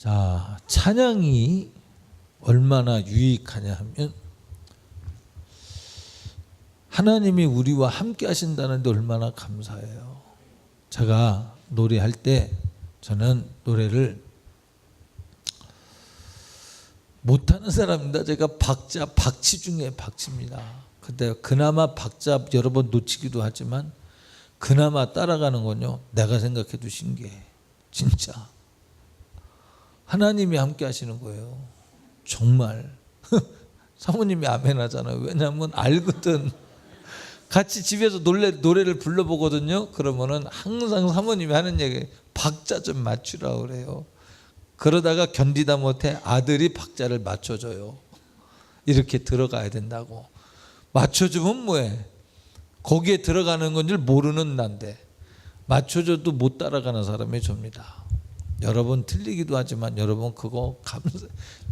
자, 찬양이 얼마나 유익하냐 하면 하나님이 우리와 함께 하신다는데 얼마나 감사해요. 제가 노래할 때 저는 노래를 못하는 사람입니다. 제가 박치 중에 박치입니다. 근데 그나마 박자 여러 번 놓치기도 하지만 그나마 따라가는 건요, 내가 생각해도 신기해. 진짜 하나님이 함께 하시는 거예요. 정말 사모님이 아멘 하잖아요. 왜냐하면 알거든. 같이 집에서 노래를 불러보거든요. 그러면은 항상 사모님이 하는 얘기, 박자 좀 맞추라고 그래요. 그러다가 견디다 못해 아들이 박자를 맞춰줘요. 이렇게 들어가야 된다고. 맞춰주면 뭐해? 거기에 들어가는 건 줄 모르는 난데 맞춰줘도 못 따라가는 사람이 접니다. 여러분 틀리기도 하지만 여러분 그거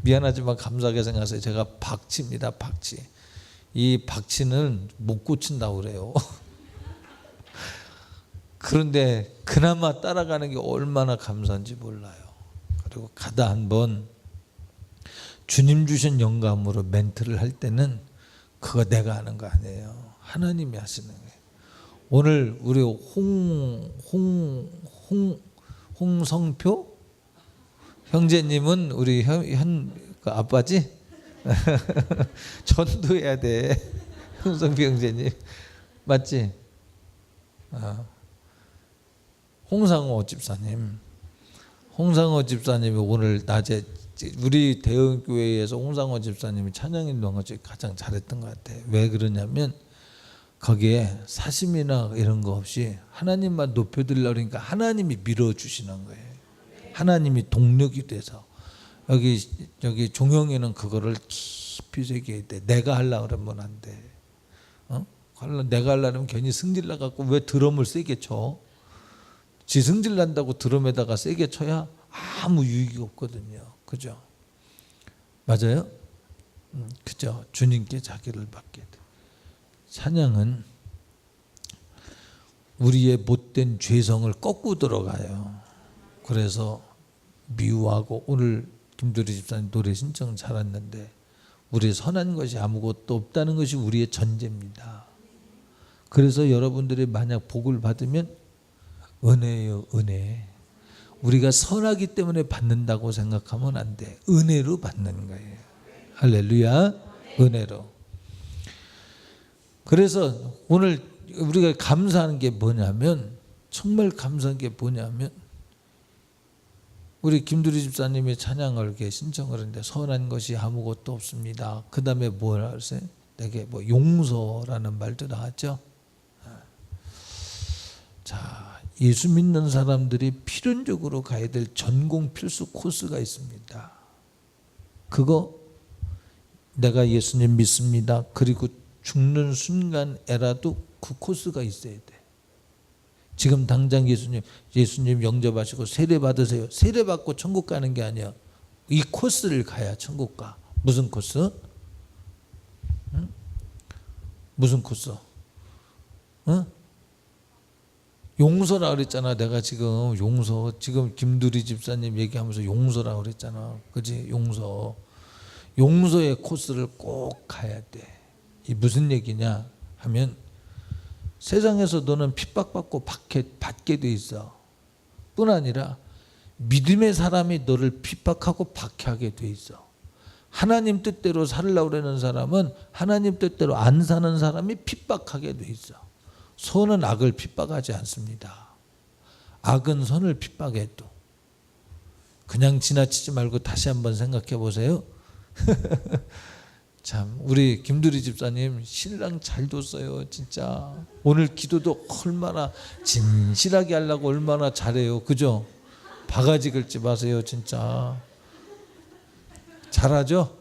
미안하지만 감사하게 생각하세요. 제가 박치입니다. 박치. 이 박치는 못 고친다고 그래요. 그런데 그나마 따라가는 게 얼마나 감사한지 몰라요. 그리고 가다 한번 주님 주신 영감으로 멘트를 할 때는 그거 내가 하는 거 아니에요. 하나님이 하시는 거예요. 오늘 우리 홍성표 형제님은 우리 그 아빠지? 전도해야 돼. 홍성표 형제님 맞지? 홍상호 집사님. 홍상호 집사님이 오늘 낮에 우리 대형교회에서 홍상호 집사님이 찬양인동을 가장 잘했던 것 같아요. 왜 그러냐면 거기에 사심이나 이런 거 없이 하나님만 높여드리려고 그러니까 하나님이 밀어주시는 거예요. 하나님이 동력이 돼서 여기 종영이는 그거를 깊이 새겨야 돼. 내가 하려고 그러면 안 돼. 내가 하려면 괜히 승질 나갖고 왜 드럼을 세게 쳐? 지 승질 난다고 드럼에다가 세게 쳐야 아무 유익이 없거든요. 그죠? 맞아요? 그죠? 주님께 자기를 받게 돼. 찬양은 우리의 못된 죄성을 꺾고 들어가요. 그래서 미워하고 오늘 김도리 집사님 노래 신청 잘했는데 우리의 선한 것이 아무것도 없다는 것이 우리의 전제입니다. 그래서 여러분들이 만약 복을 받으면 은혜예요. 은혜. 우리가 선하기 때문에 받는다고 생각하면 안 돼. 은혜로 받는 거예요. 할렐루야. 은혜로. 그래서 오늘 우리가 감사하는 게 뭐냐면 정말 감사한 게 뭐냐면 우리 김두리 집사님이 찬양을 이렇게 신청을 했는데 선한 것이 아무것도 없습니다. 그 다음에 뭐라 그랬어요? 되게 뭐 용서라는 말도 나왔죠. 자, 예수 믿는 사람들이 필연적으로 가야 될 전공 필수 코스가 있습니다. 그거 내가 예수님 믿습니다. 그리고 죽는 순간에라도 그 코스가 있어야 돼. 지금 당장 예수님 영접하시고 세례 받으세요. 세례 받고 천국 가는 게 아니야. 이 코스를 가야 천국 가. 무슨 코스? 응? 무슨 코스? 응? 용서라 그랬잖아. 내가 지금 용서. 지금 김두리 집사님 얘기하면서 용서라 그랬잖아. 그지? 용서. 용서의 코스를 꼭 가야 돼. 이 무슨 얘기냐 하면 세상에서 너는 핍박받고 받게 돼 있어. 뿐 아니라 믿음의 사람이 너를 핍박하고 박해하게 돼 있어. 하나님 뜻대로 살려고 그러는 사람은 하나님 뜻대로 안 사는 사람이 핍박하게 돼 있어. 선은 악을 핍박하지 않습니다. 악은 선을 핍박해도. 그냥 지나치지 말고 다시 한번 생각해 보세요. 참 우리 김두리 집사님 신랑 잘 뒀어요. 진짜 오늘 기도도 얼마나 진실하게 하려고 얼마나 잘해요. 그죠? 바가지 긁지 마세요. 진짜 잘하죠?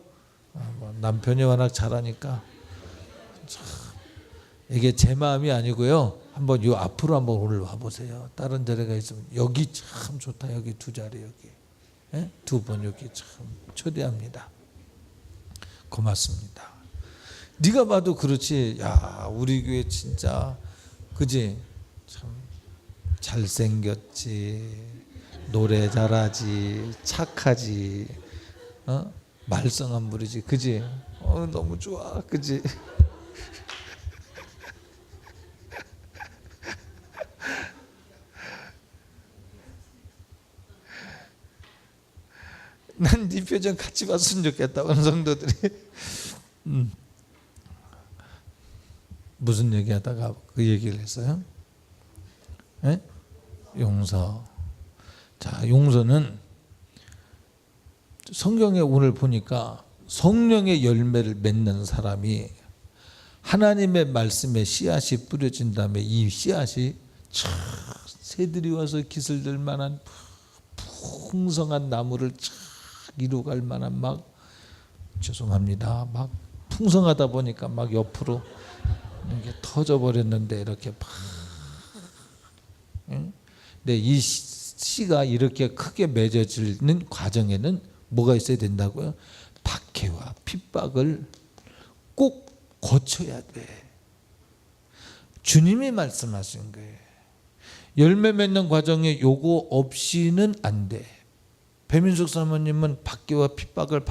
남편이 워낙 잘하니까. 참, 이게 제 마음이 아니고요. 한번 요 앞으로 한번 오늘 와보세요. 다른 자리가 있으면 여기 참 좋다. 여기 두 자리 여기. 예? 두 번 여기 참 초대합니다. 고맙습니다. 네가 봐도 그렇지. 야, 우리 교회 진짜 그지? 참 잘생겼지. 노래 잘하지, 착하지, 말썽한 부리지, 그지? 너무 좋아, 그지? 난 네 표정 같이 봤으면 좋겠다. 어느 성도들이 무슨 얘기하다가 그 얘기를 했어요? 에? 용서. 자, 용서는 성경에 오늘 보니까 성령의 열매를 맺는 사람이 하나님의 말씀에 씨앗이 뿌려진 다음에 이 씨앗이 촥 새들이 와서 기슬들 만한 풍성한 나무를 촥 이루갈 만한 막 죄송합니다. 막 풍성하다 보니까 막 옆으로 이렇게 터져 버렸는데 이렇게 막. 근데 이 씨가 이렇게 크게 맺어지는 과정에는 뭐가 있어야 된다고요? 박해와 핍박을 꼭 거쳐야 돼. 주님이 말씀하신 거예요. 열매 맺는 과정에 요거 없이는 안 돼. 배민숙 사모님은 박해와 핍박을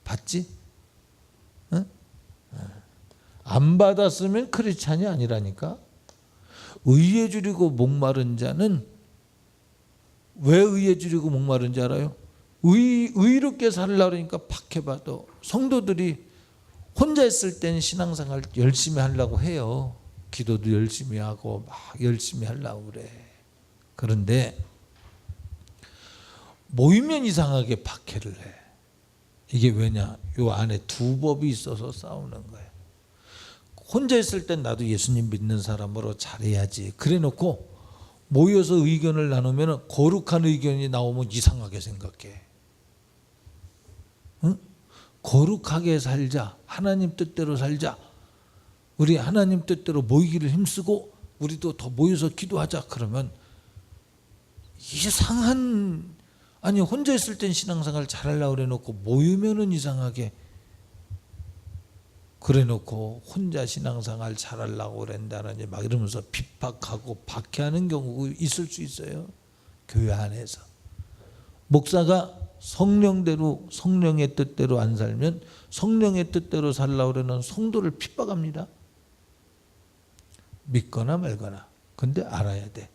받지? 응? 안 받았으면 크리스찬이 아니라니까. 의에 줄이고 목마른 자는 왜 의에 줄이고 목마른 줄 알아요? 의롭게 살려고 그러니까 박해받아. 성도들이 혼자 있을 땐 신앙생활 열심히 하려고 해요. 기도도 열심히 하고 막 열심히 하려고 그래. 그런데 모이면 이상하게 박해를 해. 이게 왜냐? 요 안에 두 법이 있어서 싸우는 거예요. 혼자 있을 땐 나도 예수님 믿는 사람으로 잘해야지. 그래 놓고 모여서 의견을 나누면 거룩한 의견이 나오면 이상하게 생각해. 응? 거룩하게 살자. 하나님 뜻대로 살자. 우리 하나님 뜻대로 모이기를 힘쓰고 우리도 더 모여서 기도하자. 그러면 이상한, 아니 혼자 있을 땐 신앙생활 잘하려고 그래 놓고 모이면은 이상하게 그래 놓고 혼자 신앙생활 잘하려고 그런다느니 막 이러면서 핍박하고 박해하는 경우가 있을 수 있어요. 교회 안에서. 목사가 성령대로 성령의 뜻대로 안 살면 성령의 뜻대로 살려고 그러는 성도를 핍박합니다. 믿거나 말거나. 근데 알아야 돼.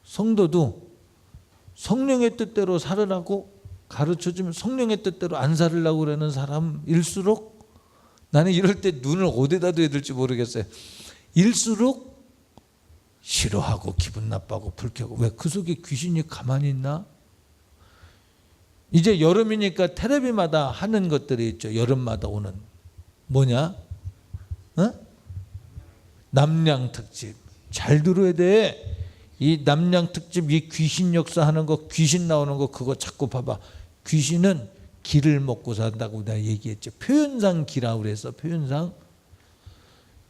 성도도 성령의 뜻대로 살으라고 가르쳐주면 성령의 뜻대로 안 살으려고 그러는 사람일수록, 나는 이럴 때 눈을 어디다 둬야 될지 모르겠어요. 일수록 싫어하고 기분 나빠하고 불쾌하고. 왜? 그 속에 귀신이 가만히 있나? 이제 여름이니까 텔레비마다 하는 것들이 있죠. 여름마다 오는 뭐냐? 남양 특집. 잘 들어야 돼. 이 남양 특집, 이 귀신 역사하는 거, 귀신 나오는 거, 그거 자꾸 봐봐. 귀신은 기를 먹고 산다고 내가 얘기했죠. 표현상 기라고 그래서 표현상.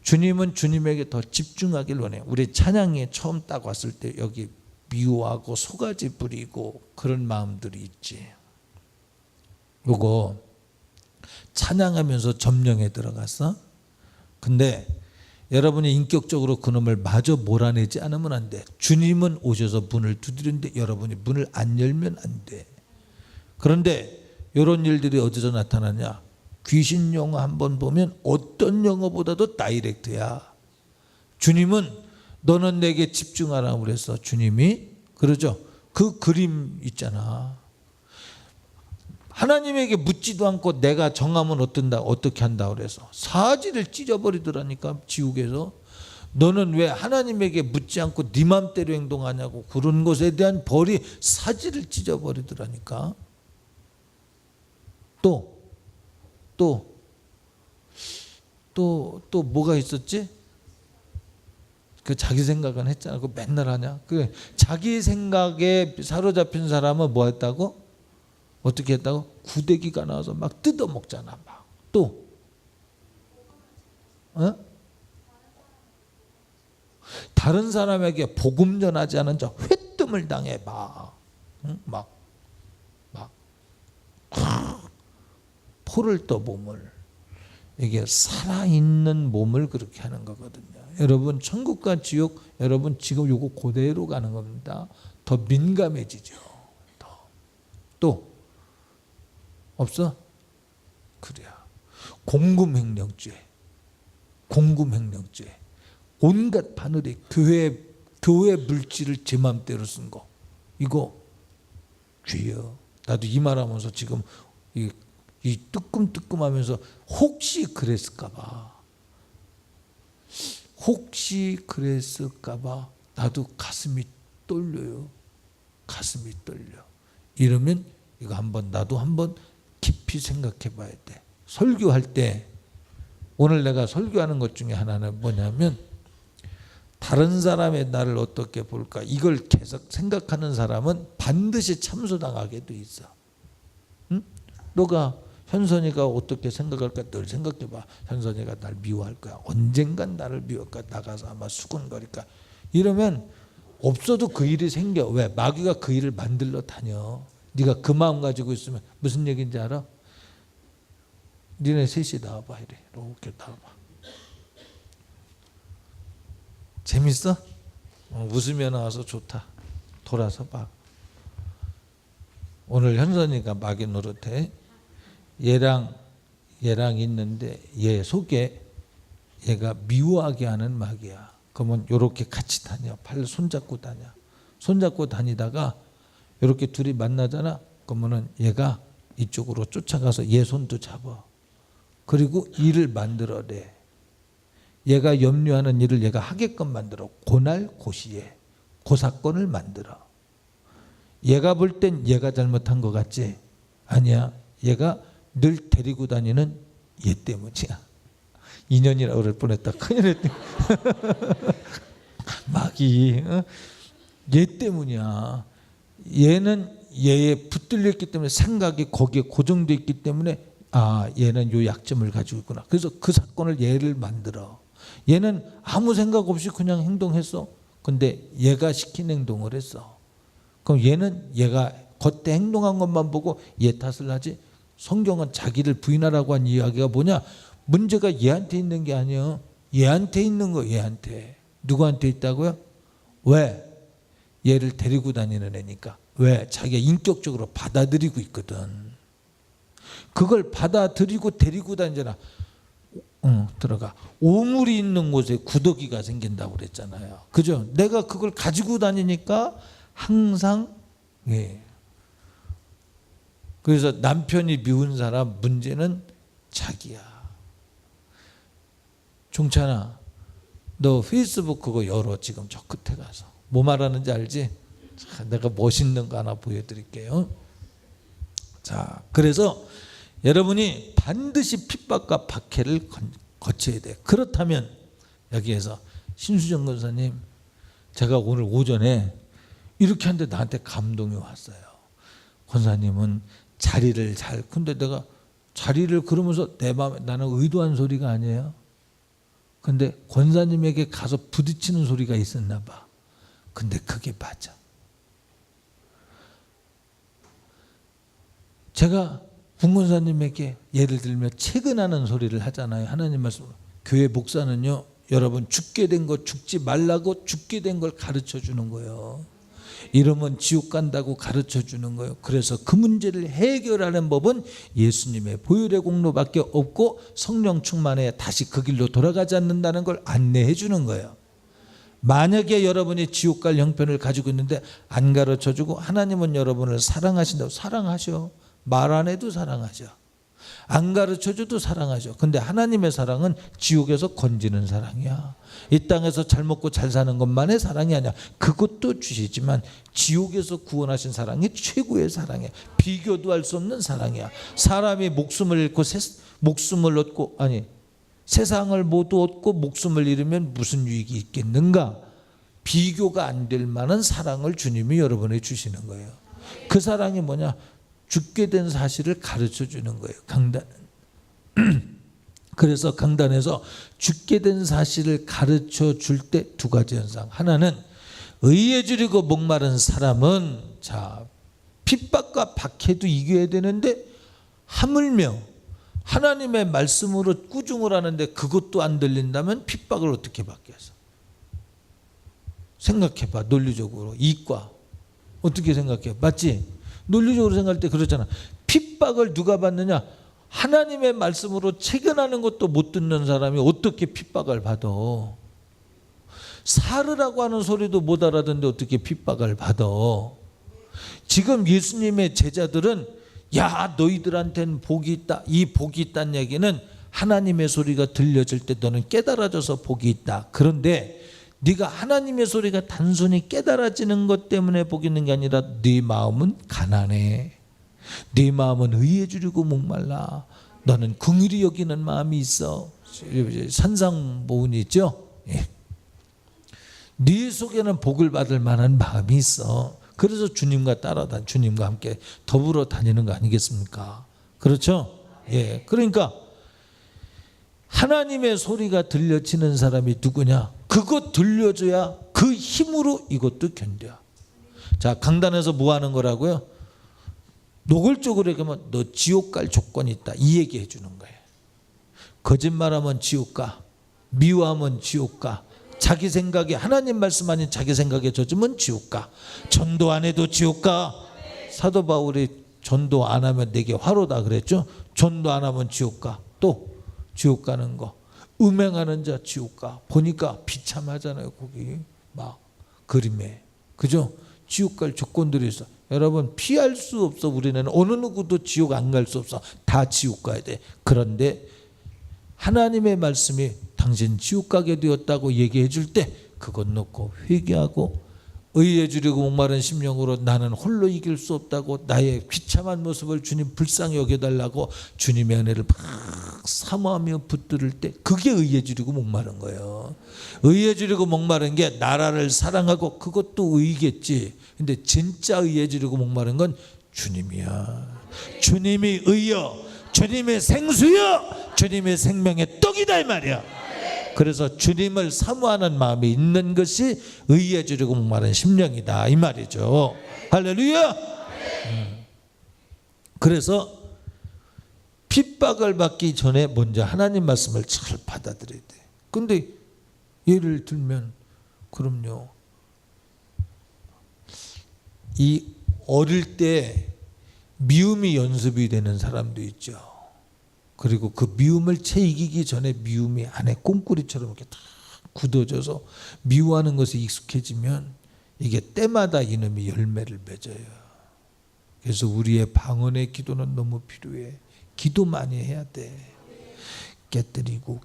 주님은 주님에게 더 집중하길 원해요. 우리 찬양에 처음 딱 왔을 때 여기 미워하고 소가지 부리고 그런 마음들이 있지. 요거 찬양하면서 점령에 들어갔어. 근데 여러분이 인격적으로 그놈을 마저 몰아내지 않으면 안 돼. 주님은 오셔서 문을 두드리는데 여러분이 문을 안 열면 안 돼. 그런데 이런 일들이 어디서 나타나냐? 귀신 영화 한번 보면 어떤 영화보다도 다이렉트야. 주님은 너는 내게 집중하라고 그래서 주님이 그러죠. 그 그림 있잖아. 하나님에게 묻지도 않고 내가 정하면 어떻게 한다 그래서 사지를 찢어버리더라니까. 지옥에서. 너는 왜 하나님에게 묻지 않고 네 맘대로 행동하냐고. 그런 것에 대한 벌이 사지를 찢어버리더라니까. 또 뭐가 있었지? 그 자기 생각은 했잖아. 그 맨날 하냐? 그 자기 생각에 사로잡힌 사람은 뭐 했다고? 어떻게 했다고? 구데기가 나와서 막 뜯어 먹잖아. 막 또 다른 사람에게 복음 전하지 않은 자 회뜸을 당해. 막 포를 떠 몸을. 이게 살아있는 몸을 그렇게 하는 거거든요. 여러분 천국과 지옥, 여러분 지금 요거 그대로 가는 겁니다. 더 민감해지죠. 또 없어? 그래야 공금횡령죄, 온갖 바늘이 교회 물질을 제 맘대로 쓴 거, 이거 죄요. 나도 이 말하면서 지금 이 뜨끔뜨끔하면서 혹시 그랬을까봐 나도 가슴이 떨려요. 가슴이 떨려. 이러면 이거 나도 한번 깊이 생각해 봐야 돼. 설교할 때, 오늘 내가 설교하는 것 중에 하나는 뭐냐면, 다른 사람의 나를 어떻게 볼까, 이걸 계속 생각하는 사람은 반드시 참소당하게 돼 있어. 응? 너가 현선이가 어떻게 생각할까 늘 생각해 봐. 현선이가 날 미워할 거야. 언젠간 나를 미워할 거야. 나가서 아마 수군거릴 거야. 이러면 없어도 그 일이 생겨. 왜? 마귀가 그 일을 만들러 다녀. 네가 그 마음 가지고 있으면 무슨 얘기인지 알아? 니네 셋이 나와봐. 이래. 이렇게 나와봐. 재밌어? 웃으며 나와서 좋다. 돌아서 봐. 오늘 현선이가 마귀 노릇해. 얘랑 있는데 얘 속에 얘가 미워하게 하는 마귀야. 그러면 이렇게 같이 다녀. 팔 손잡고 다녀. 손잡고 다니다가 이렇게 둘이 만나잖아. 그러면은 얘가 이쪽으로 쫓아가서 얘 손도 잡아. 그리고 일을 만들어내. 얘가 염려하는 일을 얘가 하게끔 만들어. 고날 고시에 그 사건을 만들어. 얘가 볼 땐 얘가 잘못한 것 같지? 아니야. 얘가 늘 데리고 다니는 얘 때문이야. 인연이라고 그럴 뻔했다. 큰일 했다. 마귀. 얘 때문이야. 얘는 얘에 붙들려 있기 때문에 생각이 거기에 고정되어 있기 때문에 얘는 요 약점을 가지고 있구나. 그래서 그 사건을 얘를 만들어. 얘는 아무 생각 없이 그냥 행동했어. 근데 얘가 시킨 행동을 했어. 그럼 얘가 겉에 행동한 것만 보고 얘 탓을 하지. 성경은 자기를 부인하라고 한 이야기가 뭐냐? 문제가 얘한테 있는 게 아니에요. 얘한테 있는 거. 얘한테. 누구한테 있다고요? 왜? 얘를 데리고 다니는 애니까. 왜? 자기가 인격적으로 받아들이고 있거든. 그걸 받아들이고 데리고 다니잖아. 들어가. 오물이 있는 곳에 구더기가 생긴다고 그랬잖아요. 그죠? 내가 그걸 가지고 다니니까 항상 그래서 남편이 미운 사람 문제는 자기야. 종찬아, 너 페이스북 그거 열어. 지금 저 끝에 가서. 뭐 말하는지 알지? 자, 내가 멋있는 거 하나 보여드릴게요. 자, 그래서 여러분이 반드시 핍박과 박해를 거쳐야 돼. 그렇다면 여기에서 신수정 권사님, 제가 오늘 오전에 이렇게 하는데 나한테 감동이 왔어요. 권사님은 자리를 근데 내가 자리를 그러면서 내 마음에 나는 의도한 소리가 아니에요. 근데 권사님에게 가서 부딪히는 소리가 있었나 봐. 근데 그게 맞아. 제가 분권사님에게 예를 들면 채근하는 소리를 하잖아요. 하나님 말씀. 교회 목사는요, 여러분 죽게 된 거 죽지 말라고 죽게 된 걸 가르쳐 주는 거예요. 이러면 지옥 간다고 가르쳐 주는 거예요. 그래서 그 문제를 해결하는 법은 예수님의 보혈의 공로밖에 없고 성령 충만해 다시 그 길로 돌아가지 않는다는 걸 안내해 주는 거예요. 만약에 여러분이 지옥 갈 형편을 가지고 있는데 안 가르쳐 주고 하나님은 여러분을 사랑하신다고. 사랑하셔. 말 안 해도 사랑하죠. 안 가르쳐줘도 사랑하죠. 근데 하나님의 사랑은 지옥에서 건지는 사랑이야. 이 땅에서 잘 먹고 잘 사는 것만의 사랑이 아니야. 그것도 주시지만 지옥에서 구원하신 사랑이 최고의 사랑이야. 비교도 할 수 없는 사랑이야. 사람이 목숨을 잃고 세상을 모두 얻고 목숨을 잃으면 무슨 유익이 있겠는가? 비교가 안 될 만한 사랑을 주님이 여러분에게 주시는 거예요. 그 사랑이 뭐냐? 죽게 된 사실을 가르쳐 주는 거예요. 강단. 그래서 강단에서 죽게 된 사실을 가르쳐 줄 때 두 가지 현상. 하나는 의에 줄이고 목마른 사람은 핍박과 박해도 이겨야 되는데 하물며 하나님의 말씀으로 꾸중을 하는데 그것도 안 들린다면 핍박을 어떻게 받겠어? 생각해봐. 논리적으로. 이과. 어떻게 생각해? 맞지? 논리적으로 생각할 때 그렇잖아. 핍박을 누가 받느냐? 하나님의 말씀으로 체견하는 것도 못 듣는 사람이 어떻게 핍박을 받아? 살으라고 하는 소리도 못 알아듣는데 어떻게 핍박을 받아? 지금 예수님의 제자들은 야 너희들한테는 복이 있다. 이 복이 있다는 얘기는 하나님의 소리가 들려질 때 너는 깨달아져서 복이 있다. 그런데 네가 하나님의 소리가 단순히 깨달아지는 것 때문에 복이 있는 게 아니라 네 마음은 가난해. 네 마음은 의에 주려고 목말라. 너는 긍휼히 여기는 마음이 있어. 산상보훈이 있죠. 예. 네 속에는 복을 받을 만한 마음이 있어. 그래서 주님과 따라다 주님과 함께 더불어 다니는 거 아니겠습니까? 그렇죠? 예. 그러니까 하나님의 소리가 들려지는 사람이 누구냐? 그것 들려줘야 그 힘으로 이것도 견뎌. 자, 강단에서 뭐 하는 거라고요? 노골적으로 얘기하면 너 지옥 갈 조건이 있다. 이 얘기 해주는 거예요. 거짓말하면 지옥 가. 미워하면 지옥 가. 자기 생각에 하나님 말씀 아닌 자기 생각에 젖으면 지옥 가. 전도 안 해도 지옥 가. 사도 바울이 전도 안 하면 내게 화로다 그랬죠. 전도 안 하면 지옥 가. 또 지옥 가는 거. 음행하는 자 지옥 가. 보니까 비참하잖아요. 거기 막 그림에. 그죠? 지옥 갈 조건들이 있어. 여러분 피할 수 없어. 우리는 어느 누구도 지옥 안 갈 수 없어. 다 지옥 가야 돼. 그런데 하나님의 말씀이 당신 지옥 가게 되었다고 얘기해 줄 때 그것 놓고 회개하고 의에 주려고 목마른 심령으로 나는 홀로 이길 수 없다고 나의 비참한 모습을 주님 불쌍히 여겨달라고 주님의 은혜를 막 사모하며 붙들을 때 그게 의에 주려고 목마른 거예요. 의에 주려고 목마른 게 나라를 사랑하고 그것도 의겠지. 근데 진짜 의에 주려고 목마른 건 주님이야. 주님이 의여, 주님의 생수여, 주님의 생명의 떡이다 이 말이야. 그래서 주님을 사모하는 마음이 있는 것이 의에 주려고 목마른 심령이다 이 말이죠. 할렐루야. 그래서 핍박을 받기 전에 먼저 하나님 말씀을 잘 받아들여야 돼. 근데 예를 들면 그럼요. 이 어릴 때 미움이 연습이 되는 사람도 있죠. 그리고 그 미움을 채 이기기 전에 미움이 안에 꽁꾸리처럼 이렇게 다 굳어져서 미워하는 것에 익숙해지면 이게 때마다 이놈이 열매를 맺어요. 그래서 우리의 방언의 기도는 너무 필요해. 기도 많이 해야 돼. 깨뜨리고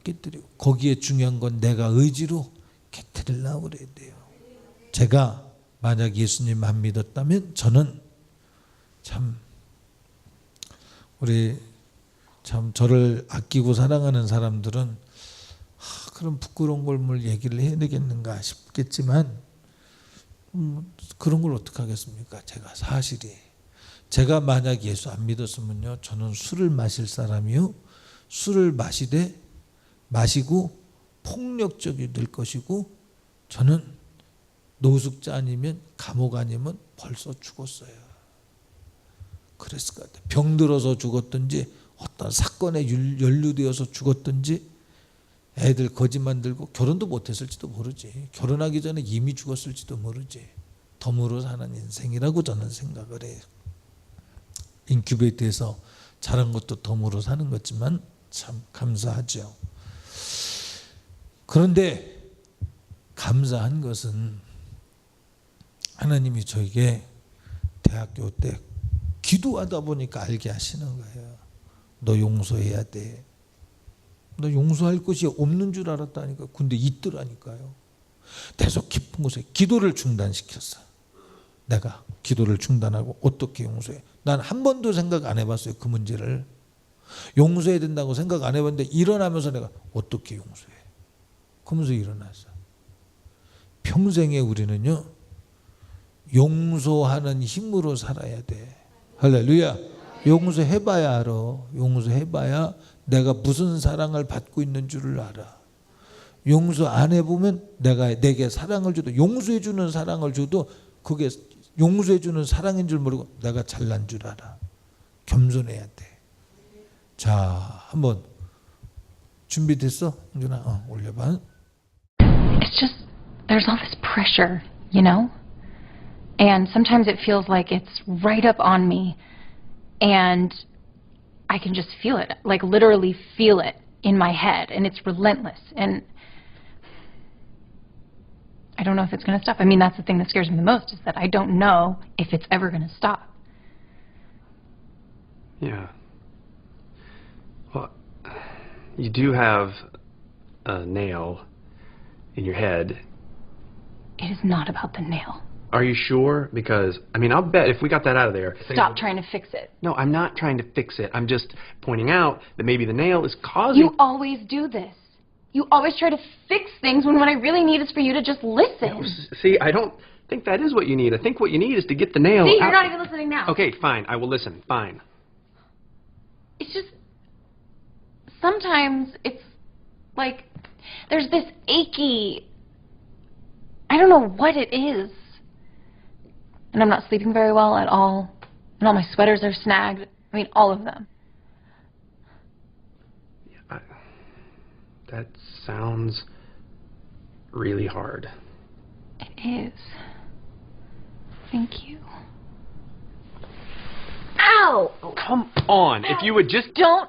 거기에 중요한 건 내가 의지로 깨뜨리려고 그래야 돼요. 제가 만약 예수님 안 믿었다면 저는 참 우리 참 저를 아끼고 사랑하는 사람들은 그런 부끄러운 걸 뭘 얘기를 해야 되겠는가 싶겠지만 그런 걸 어떻게 하겠습니까? 제가 사실이 제가 만약 예수 안 믿었으면요 저는 술을 마실 사람이요 술을 마시고 폭력적이 될 것이고 저는 노숙자 아니면 감옥 아니면 벌써 죽었어요. 그랬을 것 같아요. 병들어서 죽었든지 어떤 사건에 연루되어서 죽었든지 애들 거짓 만들고 결혼도 못했을지도 모르지. 결혼하기 전에 이미 죽었을지도 모르지. 덤으로 사는 인생이라고 저는 생각을 해요. 인큐베이터에서 자란 것도 덤으로 사는 거지만 참 감사하죠. 그런데 감사한 것은 하나님이 저에게 대학교 때 기도하다 보니까 알게 하시는 거예요. 너 용서해야 돼. 너 용서할 것이 없는 줄 알았다니까. 근데 있더라니까요. 계속 깊은 곳에 기도를 중단시켰어. 내가 기도를 중단하고 어떻게 용서해? 난 한 번도 생각 안 해봤어요. 그 문제를. 용서해야 된다고 생각 안 해봤는데 일어나면서 내가 어떻게 용서해? 그러면서 일어났어. 평생에 우리는요. 용서하는 힘으로 살아야 돼. 할렐루야. 용서해봐야 알아. 용서해봐야 내가 무슨 사랑을 받고 있는 줄을 알아. 용서 안 해보면 내게 사랑을 줘도 용서해주는 사랑을 줘도 그게 용서해주는 사랑인 줄 모르고 내가 잘난 줄 알아. 겸손해야 돼. 자, 한번 준비됐어? 윤준아, 올려봐. It's just, there's all this pressure, you know? And sometimes it feels like it's right up on me, and I can just feel it, like literally feel it in my head, and it's relentless. And I don't know if it's going to stop. I mean, that's the thing that scares me the most, is that I don't know if it's ever going to stop. Yeah. Well, you do have a nail in your head. It is not about the nail. Are you sure? Because, I mean, I'll bet if we got that out of there... Stop trying to fix it. No, I'm not trying to fix it. I'm just pointing out that maybe the nail is causing... You always do this. You always try to fix things when what I really need is for you to just listen. See, I don't think that is what you need. I think what you need is to get the nail See, out. you're not even listening now. Okay, fine. I will listen. Fine. It's just, sometimes it's like there's this achy, I don't know what it is. And I'm not sleeping very well at all. And all my sweaters are snagged. I mean, all of them. Yeah, that sounds really hard. It is. Thank you. Ow! Oh, come on. If you would just... Don't.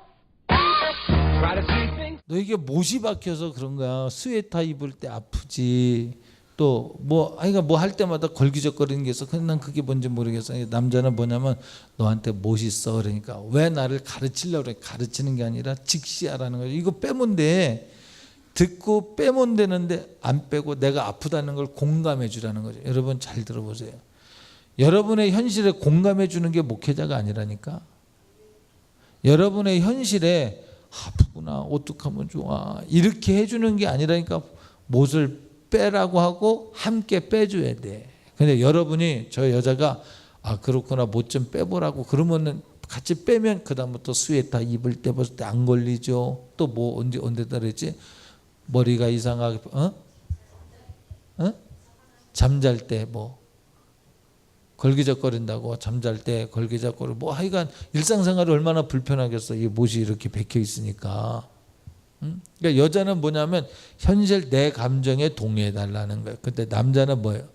너 이게 못이 박혀서 그런 거야. 스웨터 입을 때 아프지. 또 뭐 아이가 뭐 할 때마다 걸기적거리는 게 있어. 근데 난 그게 뭔지 모르겠어. 남자는 뭐냐면 너한테 못이 있어. 그러니까 왜 나를 가르치려고 그래. 가르치는 게 아니라 직시하라는 거죠. 이거 빼면 돼. 듣고 빼면 되는데 안 빼고 내가 아프다는 걸 공감해 주라는 거죠. 여러분 잘 들어보세요. 여러분의 현실에 공감해 주는 게 목회자가 아니라니까. 여러분의 현실에 아프구나, 어떡하면 좋아, 이렇게 해주는 게 아니라니까. 못을 빼라고 하고 함께 빼줘야 돼. 근데 여러분이 저 여자가 아 그렇구나 못 좀 빼보라고 그러면은 같이 빼면 그 다음부터 스웨터 입을 때 벗을 때 안 걸리죠. 또 뭐 언제다 그랬지? 머리가 이상하게 잠잘 때 뭐 걸기적거린다고, 잠잘 때 걸기적거리고 뭐 하여간 일상생활이 얼마나 불편하겠어. 이 못이 이렇게 박혀 있으니까. 그러니까 여자는 뭐냐면 현실 내 감정에 동의해 달라는 거예요. 근데 남자는 뭐예요?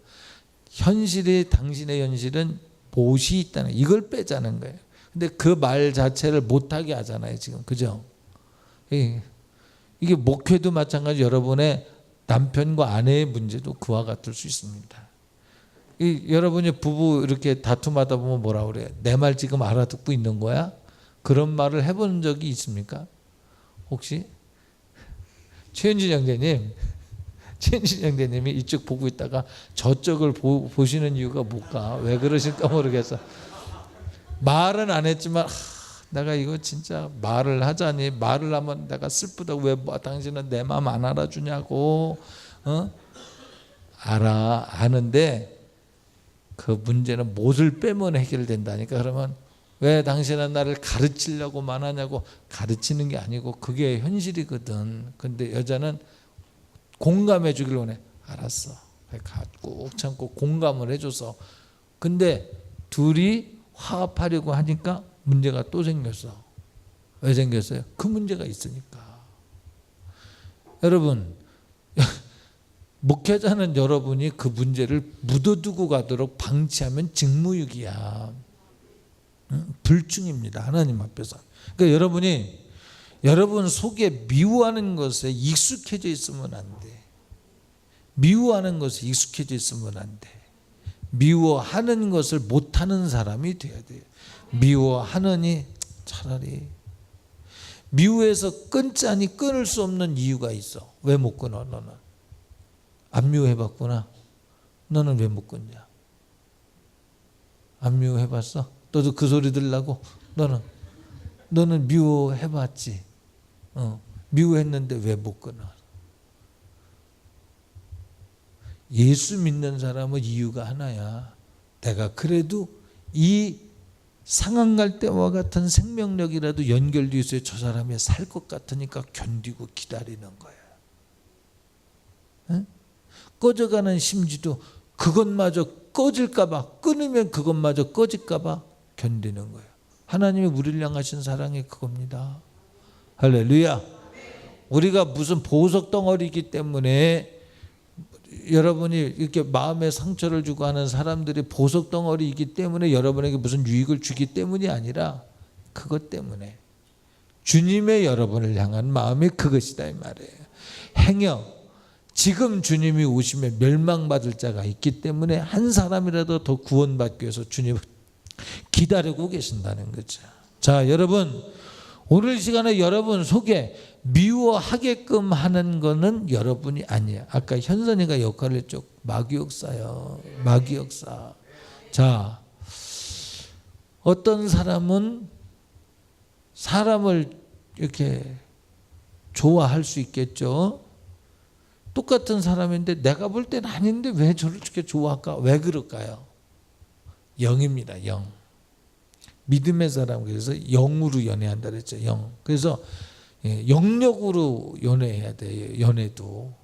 현실이, 당신의 현실은 못이 있다는, 이걸 빼자는 거예요. 근데 그 말 자체를 못하게 하잖아요 지금. 그죠? 이게 목회도 마찬가지. 여러분의 남편과 아내의 문제도 그와 같을 수 있습니다. 여러분이 부부 이렇게 다툼하다 보면 뭐라 그래요? 내 말 지금 알아듣고 있는 거야? 그런 말을 해본 적이 있습니까? 혹시? 최은진 형제님, 최은진 형제님이 이쪽 보고 있다가 저쪽을 보시는 이유가 뭘까? 왜 그러실까 모르겠어. 말은 안 했지만 내가 이거 진짜 말을 하자니, 말을 하면 내가 슬프다고, 왜 뭐 당신은 내 마음 안 알아주냐고. 아는데 그 문제는 못을 빼면 해결된다니까. 그러면 왜 당신은 나를 가르치려고만 하냐고. 가르치는 게 아니고 그게 현실이거든. 근데 여자는 공감해 주길 원해. 알았어. 꾹 참고 공감을 해줘서. 근데 둘이 화합하려고 하니까 문제가 또 생겼어. 왜 생겼어요? 그 문제가 있으니까. 여러분, 목회자는 여러분이 그 문제를 묻어두고 가도록 방치하면 직무유기야. 불충입니다. 하나님 앞에서. 그러니까 여러분이 여러분 속에 미워하는 것에 익숙해져 있으면 안 돼. 미워하는 것에 익숙해져 있으면 안 돼. 미워하는 것을 못하는 사람이 돼야 돼요. 미워하느니 차라리. 미워해서 끊자니 끊을 수 없는 이유가 있어. 왜 못 끊어 너는? 안 미워해봤구나. 너는 왜 못 끊냐? 안 미워해봤어? 너도 그 소리 들으려고? 너는 미워해봤지. 미워했는데 왜 못 끊어? 예수 믿는 사람은 이유가 하나야. 내가 그래도 이 상한 갈대와 같은 생명력이라도 연결되어 있어야 저 사람이 살 것 같으니까 견디고 기다리는 거야. 응? 꺼져가는 심지도 그것마저 꺼질까봐, 끊으면 그것마저 꺼질까봐 견디는 거예요. 하나님이 우리를 향하신 사랑이 그겁니다. 할렐루야. 우리가 무슨 보석 덩어리이기 때문에 여러분이 이렇게 마음에 상처를 주고 하는 사람들이 보석 덩어리이기 때문에 여러분에게 무슨 유익을 주기 때문이 아니라 그것 때문에 주님의 여러분을 향한 마음이 그것이다 이 말이에요. 행여 지금 주님이 오시면 멸망받을 자가 있기 때문에 한 사람이라도 더 구원받기 위해서 주님을 기다리고 계신다는 거죠. 자, 여러분 오늘 시간에 여러분 속에 미워하게끔 하는 거는 여러분이 아니에요. 아까 현선이가 역할을 했죠. 마귀역사요. 마귀역사. 자, 어떤 사람은 사람을 이렇게 좋아할 수 있겠죠. 똑같은 사람인데 내가 볼 땐 아닌데 왜 저렇게 좋아할까? 왜 그럴까요? 영입니다. 영. 믿음의 사람, 그래서 영으로 연애한다 그랬죠. 영. 그래서 영력으로 연애해야 돼요. 연애도.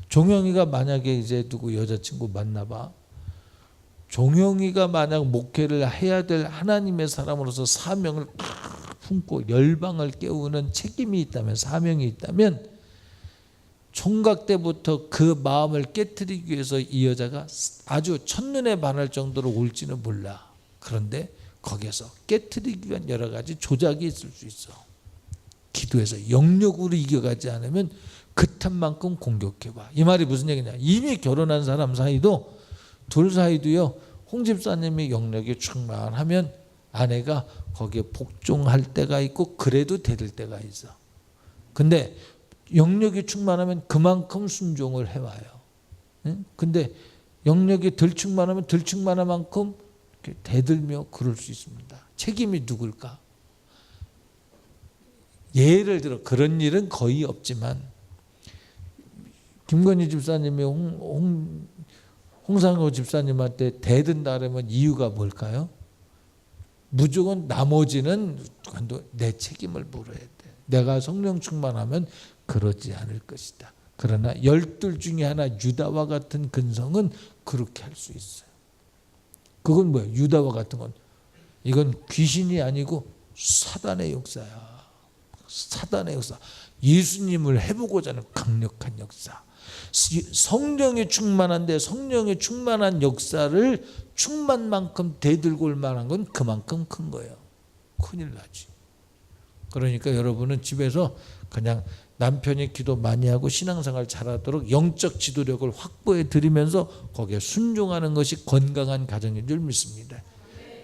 종영이가 만약에 이제 누구 여자친구 만나봐. 종영이가 만약 목회를 해야 될 하나님의 사람으로서 사명을 품고 열방을 깨우는 책임이 있다면, 사명이 있다면 총각 때부터 그 마음을 깨트리기 위해서 이 여자가 아주 첫눈에 반할 정도로 올지는 몰라. 그런데 거기에서 깨트리기 위한 여러 가지 조작이 있을 수 있어. 기도해서 영역으로 이겨가지 않으면 그 탓만큼 공격해봐. 이 말이 무슨 얘기냐. 이미 결혼한 사람 사이도 둘 사이도요. 홍 집사님이 영역이 충만하면 아내가 거기에 복종할 때가 있고 그래도 대들 때가 있어. 근데 영역이 충만하면 그만큼 순종을 해와요. 응? 근데 영역이 덜 충만하면 덜 충만한 만큼 대들며 그럴 수 있습니다. 책임이 누굴까? 예를 들어 그런 일은 거의 없지만 김건희 집사님이 홍상호 집사님한테 대든다 그러면 이유가 뭘까요? 무조건 나머지는 내 책임을 물어야 돼. 내가 성령 충만하면 그러지 않을 것이다. 그러나 12 중에 하나 유다와 같은 근성은 그렇게 할 수 있어요. 그건 뭐예요? 유다와 같은 건 이건 귀신이 아니고 사단의 역사야. 사단의 역사. 예수님을 해보고자 하는 강력한 역사. 성령이 충만한데 성령이 충만한 역사를 충만만큼 대들고 올 만한 건 그만큼 큰 거예요. 큰일 나지. 그러니까 여러분은 집에서 그냥 남편이 기도 많이 하고 신앙생활 잘하도록 영적 지도력을 확보해 드리면서 거기에 순종하는 것이 건강한 가정인 줄 믿습니다.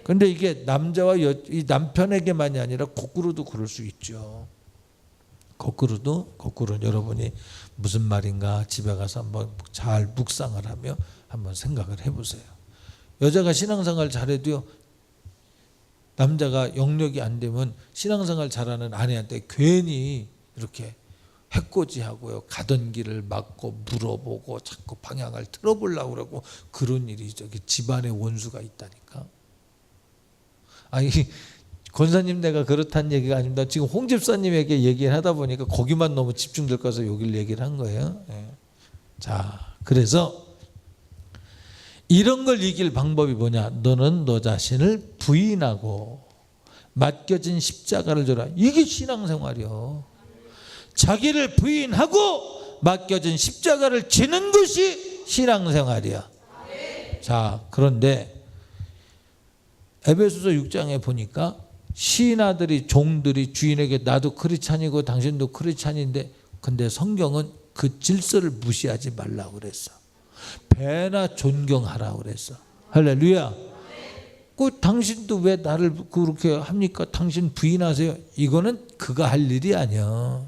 그런데 이게 남자와 이 남편에게만이 아니라 거꾸로도 그럴 수 있죠. 거꾸로 여러분이 무슨 말인가 집에 가서 한번 잘 묵상을 하며 한번 생각을 해보세요. 여자가 신앙생활 잘해도요. 남자가 영역이 안 되면 신앙생활 잘하는 아내한테 괜히 이렇게 해코지하고요. 가던 길을 막고 물어보고 자꾸 방향을 틀어보려고 그러고 그런 일이 저기 집안에 원수가 있다니까. 아니 권사님 내가 그렇다는 얘기가 아닙니다. 지금 홍 집사님에게 얘기를 하다 보니까 거기만 너무 집중될 거라서 여기를 얘기를 한 거예요. 네. 자, 그래서 이런 걸 이길 방법이 뭐냐? 너는 너 자신을 부인하고 맡겨진 십자가를 져라. 이게 신앙생활이요. 자기를 부인하고 맡겨진 십자가를 지는 것이 신앙생활이야. 자, 그런데 에베소서 6장에 보니까 신하들이 종들이 주인에게 나도 크리스찬이고 당신도 크리스찬인데 근데 성경은 그 질서를 무시하지 말라고 그랬어. 배나 존경하라고 그랬어. 할렐루야. 그 당신도 왜 나를 그렇게 합니까? 당신 부인하세요. 이거는 그가 할 일이 아니야.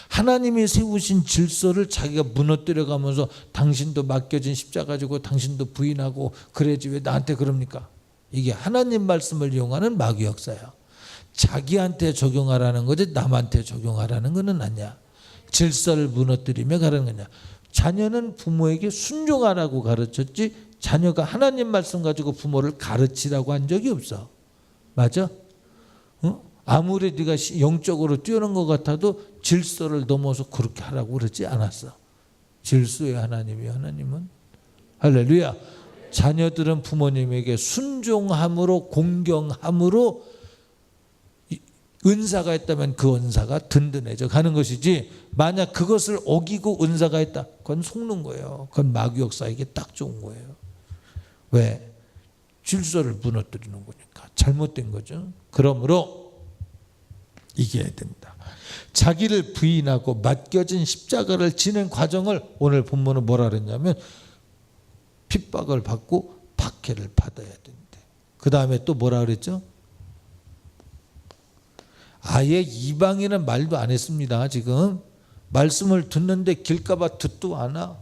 하나님이 세우신 질서를 자기가 무너뜨려 가면서 당신도 맡겨진 십자가 가지고 당신도 부인하고 그래야지 왜 나한테 그럽니까? 이게 하나님 말씀을 이용하는 마귀 역사야. 자기한테 적용하라는 거지 남한테 적용하라는 거는 아니야. 질서를 무너뜨리며 가라는 거냐. 자녀는 부모에게 순종하라고 가르쳤지 자녀가 하나님 말씀 가지고 부모를 가르치라고 한 적이 없어. 맞아? 아무리 네가 영적으로 뛰어난 것 같아도 질서를 넘어서 그렇게 하라고 그러지 않았어. 질서의 하나님이 하나님은. 할렐루야. 자녀들은 부모님에게 순종함으로 공경함으로 은사가 있다면 그 은사가 든든해져 가는 것이지, 만약 그것을 어기고 은사가 있다, 그건 속는 거예요. 그건 마귀 역사에게 딱 좋은 거예요. 왜? 질서를 무너뜨리는 거니까. 잘못된 거죠. 그러므로 이겨야 된다. 자기를 부인하고 맡겨진 십자가를 지는 과정을 오늘 본문은 뭐라 그랬냐면 핍박을 받고 박해를 받아야 된대. 그 다음에 또 뭐라 그랬죠? 아예 이방인은 말도 안 했습니다. 지금 말씀을 듣는데 길가봐 듣도 않아.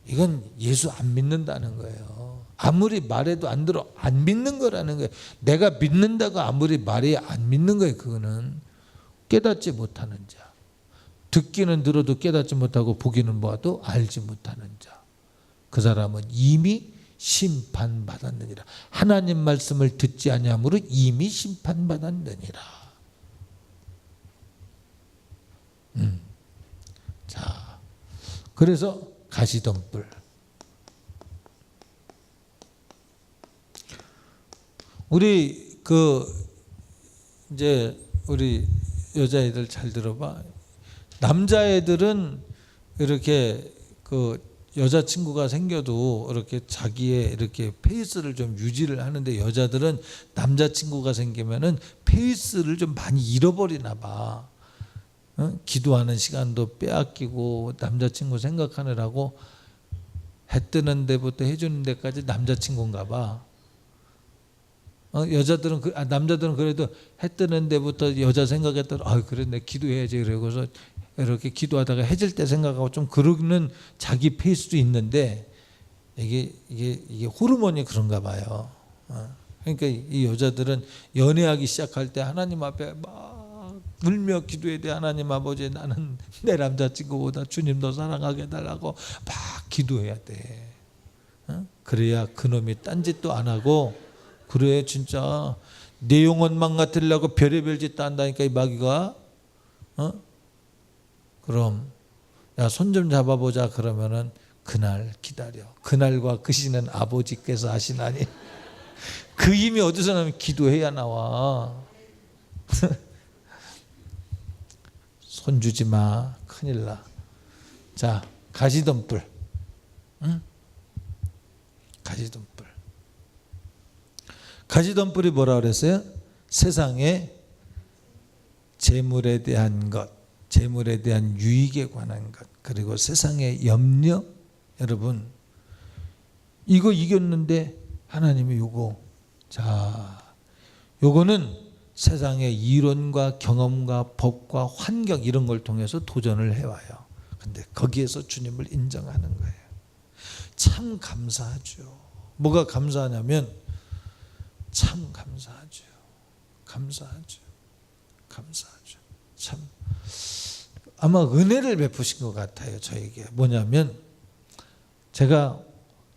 이건 예수 안 믿는다는 거예요. 아무리 말해도 안 들어. 안 믿는 거라는 거예요. 내가 믿는다고 아무리 말해야 안 믿는 거예요. 그거는 깨닫지 못하는 자. 듣기는 들어도 깨닫지 못하고 보기는 보아도 알지 못하는 자. 그 사람은 이미 심판받았느니라. 하나님 말씀을 듣지 아니함으로 이미 심판받았느니라. 자, 그래서 가시던 뿔. 우리 이제 우리 여자애들 잘 들어봐. 남자애들은 이렇게 여자친구가 생겨도 이렇게 자기의 이렇게 페이스를 좀 유지를 하는데, 여자들은 남자친구가 생기면은 페이스를 좀 많이 잃어버리나 봐. 기도하는 시간도 빼앗기고 남자친구 생각하느라고 해 뜨는 데부터 해주는 데까지 남자친구인가 봐. 여자들은 남자들은 그래도 해 뜨는 데부터 여자 생각했더니 그래 내 기도해야지 그러고서 이렇게 기도하다가 해질 때 생각하고 좀 그러는 자기 페이스도 있는데, 이게 호르몬이 그런가 봐요. 그러니까 이 여자들은 연애하기 시작할 때 하나님 앞에 막 울며 기도해야 돼. 하나님 아버지, 나는 내 남자친구보다 주님 더 사랑하게 해달라고 막 기도해야 돼. 그래야 그놈이 딴짓도 안 하고, 그래 진짜 내 영혼 망가뜨리려고 별의별 짓도 한다니까 이 마귀가. 그럼 야 손 좀 잡아보자 그러면은 그날 기다려. 그날과 그 시는 아버지께서 하시나니. 그 힘이 어디서 나면 기도해야 나와. 손 주지 마. 큰일 나. 자, 가시던 뿔. 가시던 뿔. 가시던 뿔이 뭐라 그랬어요? 세상의 재물에 대한 것, 재물에 대한 유익에 관한 것, 그리고 세상의 염려. 여러분, 이거 이겼는데 하나님이 요거는 세상의 이론과 경험과 법과 환경 이런 걸 통해서 도전을 해와요. 근데 거기에서 주님을 인정하는 거예요. 참 감사하죠. 뭐가 감사하냐면 참 감사하죠. 감사하죠. 참 아마 은혜를 베푸신 것 같아요. 저에게. 뭐냐면 제가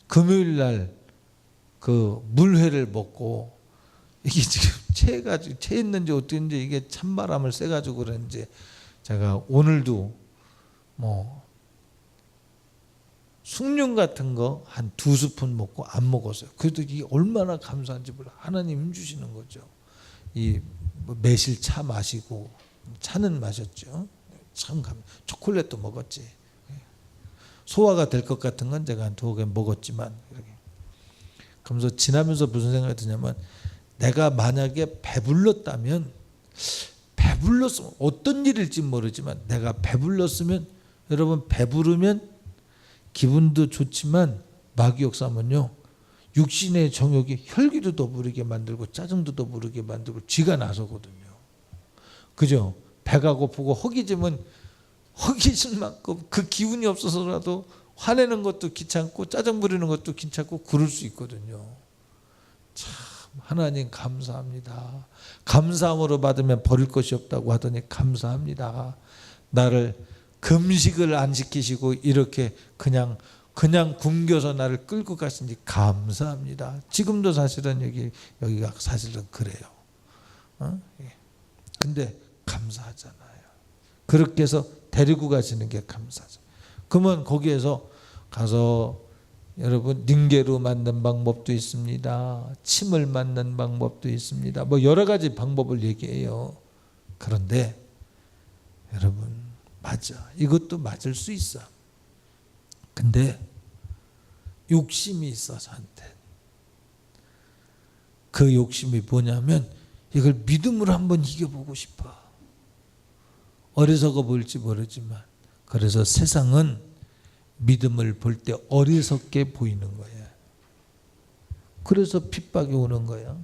금요일 날 물회를 먹고 이게 지금 체했는지 어땠는지 이게 찬바람을 쐬가지고 그런지 제가 오늘도 숭늉 같은 거 한 2스푼 먹고 안 먹었어요. 그래도 이게 얼마나 감사한지 몰라. 하나님 힘주시는 거죠. 이 매실 차 마시고, 차는 마셨죠. 참 초콜릿도 먹었지. 소화가 될 것 같은 건 제가 한 2개 먹었지만, 이렇게. 그러면서 지나면서 무슨 생각이 드냐면, 내가 만약에 배불렀으면 어떤 일일지 모르지만 내가 배불렀으면, 여러분 배부르면 기분도 좋지만 마귀 역사면요, 육신의 정욕이 혈기도 더 부르게 만들고 짜증도 더 부르게 만들고 쥐가 나서거든요. 그죠? 배가 고프고 허기지면 허기질 만큼 그 기운이 없어서라도 화내는 것도 귀찮고 짜증 부리는 것도 귀찮고 그럴 수 있거든요. 참 하나님 감사합니다. 감사함으로 받으면 버릴 것이 없다고 하더니 감사합니다. 나를 금식을 안 시키시고 이렇게 그냥 굶겨서 나를 끌고 가시니 감사합니다. 지금도 사실은 여기가 사실은 그래요. 근데 감사하잖아요. 그렇게 해서 데리고 가시는 게 감사죠. 그러면 거기에서 가서 여러분 닝게로 만든 방법도 있습니다. 침을 맞는 방법도 있습니다. 뭐 여러 가지 방법을 얘기해요. 그런데 여러분 맞아. 이것도 맞을 수 있어. 근데 욕심이 있어 저한테. 그 욕심이 뭐냐면 이걸 믿음으로 한번 이겨보고 싶어. 어리석어 보일지 모르지만 그래서 세상은 믿음을 볼 때 어리석게 보이는 거야. 그래서 핍박이 오는 거야.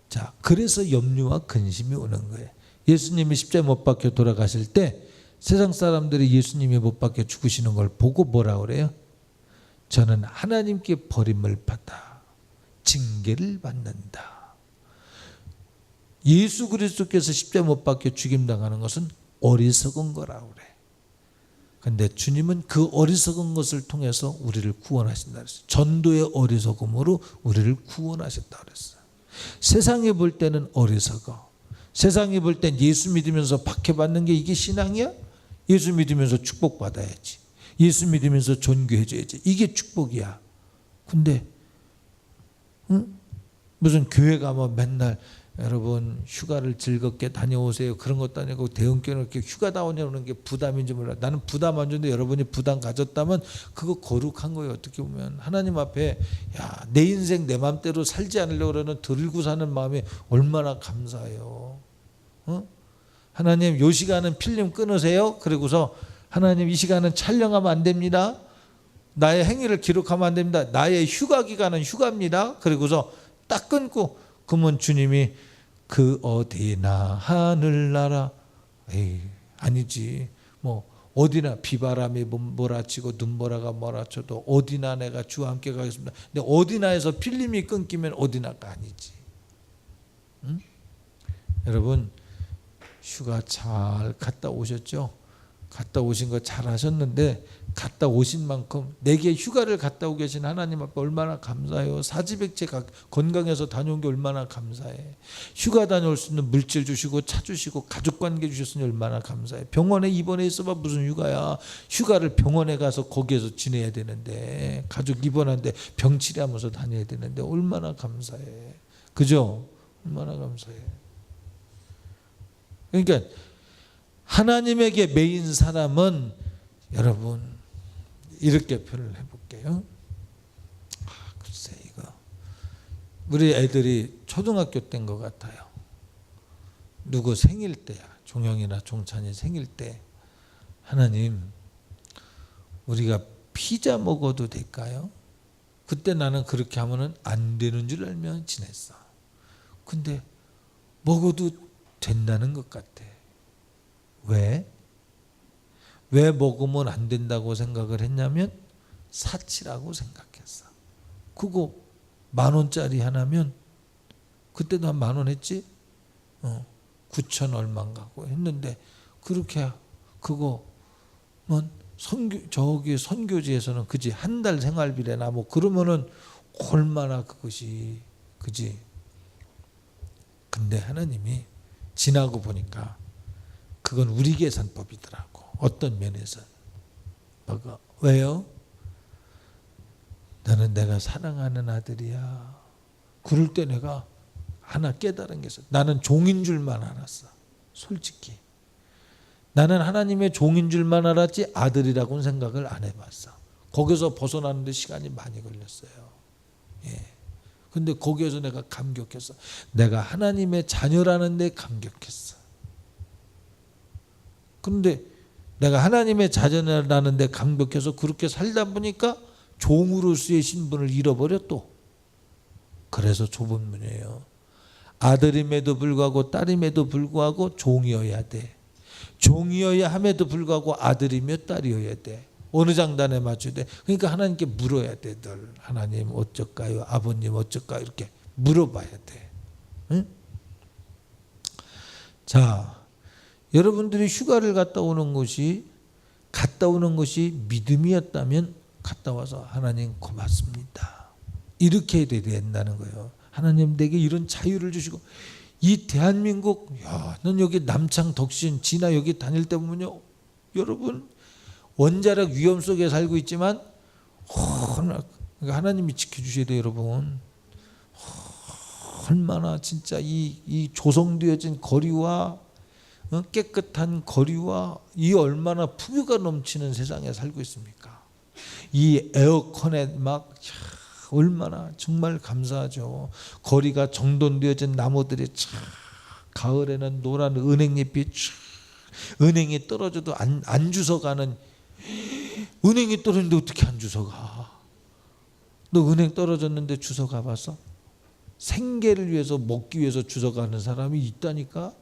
자, 그래서 염려와 근심이 오는 거예요. 예수님이 십자가에 못 박혀 돌아가실 때 세상 사람들이 예수님이 못 박혀 죽으시는 걸 보고 뭐라 그래요? 저는 하나님께 버림을 받아 징계를 받는다. 예수 그리스도께서 십자가에 못 박혀 죽임당하는 것은 어리석은 거라고 그래. 근데 주님은 그 어리석은 것을 통해서 우리를 구원하신다 그랬어요. 전도의 어리석음으로 우리를 구원하셨다 그랬어요. 세상이 볼 때는 어리석어. 세상이 볼 땐 예수 믿으면서 박해받는 게 이게 신앙이야? 예수 믿으면서 축복받아야지. 예수 믿으면서 존귀해져야지. 이게 축복이야. 근데 무슨 교회 가면 맨날 여러분 휴가를 즐겁게 다녀오세요. 그런 것도 아니고 대형교회는 이렇게 휴가 다녀오는 게 부담인지 몰라. 나는 부담 안 주는데 여러분이 부담 가졌다면 그거 거룩한 거예요. 어떻게 보면 하나님 앞에 야, 내 인생 내 마음대로 살지 않으려고 그러는 들고 사는 마음이 얼마나 감사해요. 하나님 요 시간은 필름 끊으세요. 그리고서 하나님 이 시간은 촬영하면 안 됩니다. 나의 행위를 기록하면 안 됩니다. 나의 휴가 기간은 휴가입니다. 그리고서 딱 끊고 그러면 주님이 그 어디나 하늘나라 에이 아니지 뭐 어디나 비바람이 몰아치고 눈보라가 몰아쳐도 어디나 내가 주와 함께 가겠습니다. 근데 어디나에서 필름이 끊기면 어디나가 아니지. 응? 여러분 휴가 잘 갔다 오셨죠? 갔다 오신 거 잘 하셨는데 갔다 오신 만큼 내게 휴가를 갔다 오고 계신 하나님 앞에 얼마나 감사해요. 사지백체 건강해서 다녀온 게 얼마나 감사해. 휴가 다녀올 수 있는 물질 주시고 차 주시고 가족관계 주셨으니 얼마나 감사해. 병원에 입원해 있어봐 무슨 휴가야. 휴가를 병원에 가서 거기에서 지내야 되는데 가족 입원한데 병치료하면서 다녀야 되는데 얼마나 감사해. 그죠? 얼마나 감사해. 그러니까 하나님에게 매인 사람은 여러분 이렇게 표현을 해볼게요. 글쎄 이거 우리 애들이 초등학교 때인 것 같아요. 누구 생일 때야. 종영이나 종찬이 생일 때 하나님 우리가 피자 먹어도 될까요? 그때 나는 그렇게 하면은 안 되는 줄 알면 지냈어. 근데 먹어도 된다는 것 같아. 왜? 왜 먹으면 안 된다고 생각을 했냐면 사치라고 생각했어. 그거 10,000원짜리 하나면 그때도 한 10,000원 했지? 9,000 얼마인가고 했는데 그렇게 그거는 저기 선교지에서는 그지 한 달 생활비래나 뭐 그러면은 얼마나 그것이 그지? 근데 하나님이 지나고 보니까 그건 우리 계산법이더라고. 어떤 면에서. 왜요? 너는 내가 사랑하는 아들이야. 그럴 때 내가 하나 깨달은 게 있어. 나는 종인 줄만 알았어. 솔직히. 나는 하나님의 종인 줄만 알았지 아들이라고는 생각을 안 해봤어. 거기서 벗어나는데 시간이 많이 걸렸어요. 예. 근데 거기에서 내가 감격했어. 내가 하나님의 자녀라는 데 감격했어. 그런데 내가 하나님의 자녀라는 데 감격해서 그렇게 살다 보니까 종으로서의 신분을 잃어버려 또. 그래서 좁은 문이에요. 아들임에도 불구하고 딸임에도 불구하고 종이어야 돼. 종이어야 함에도 불구하고 아들이며 딸이어야 돼. 어느 장단에 맞춰야 돼. 그러니까 하나님께 물어야 돼. 늘 하나님 어쩔까요? 아버님 어쩔까요? 이렇게 물어봐야 돼. 응? 자, 여러분들이 휴가를 갔다 오는 것이 믿음이었다면 갔다 와서 하나님 고맙습니다. 이렇게 해야 된다는 거예요. 하나님 내게 이런 자유를 주시고 이 대한민국 넌 여기 남창 덕신 진아 여기 다닐 때 보면요. 여러분 원자력 위험 속에 살고 있지만 그러니까 하나님이 지켜주셔야 돼요, 여러분. 얼마나 진짜 이 조성되어진 거리와 깨끗한 거리와 이 얼마나 풍요가 넘치는 세상에 살고 있습니까? 이 에어컨에 막 얼마나 정말 감사하죠. 거리가 정돈되어진 나무들이 가을에는 노란 은행잎이 은행이 떨어져도 안 주워가는. 은행이 떨어졌는데 어떻게 안 주워가? 너 은행 떨어졌는데 주워가 봤어? 생계를 위해서 먹기 위해서 주워가는 사람이 있다니까.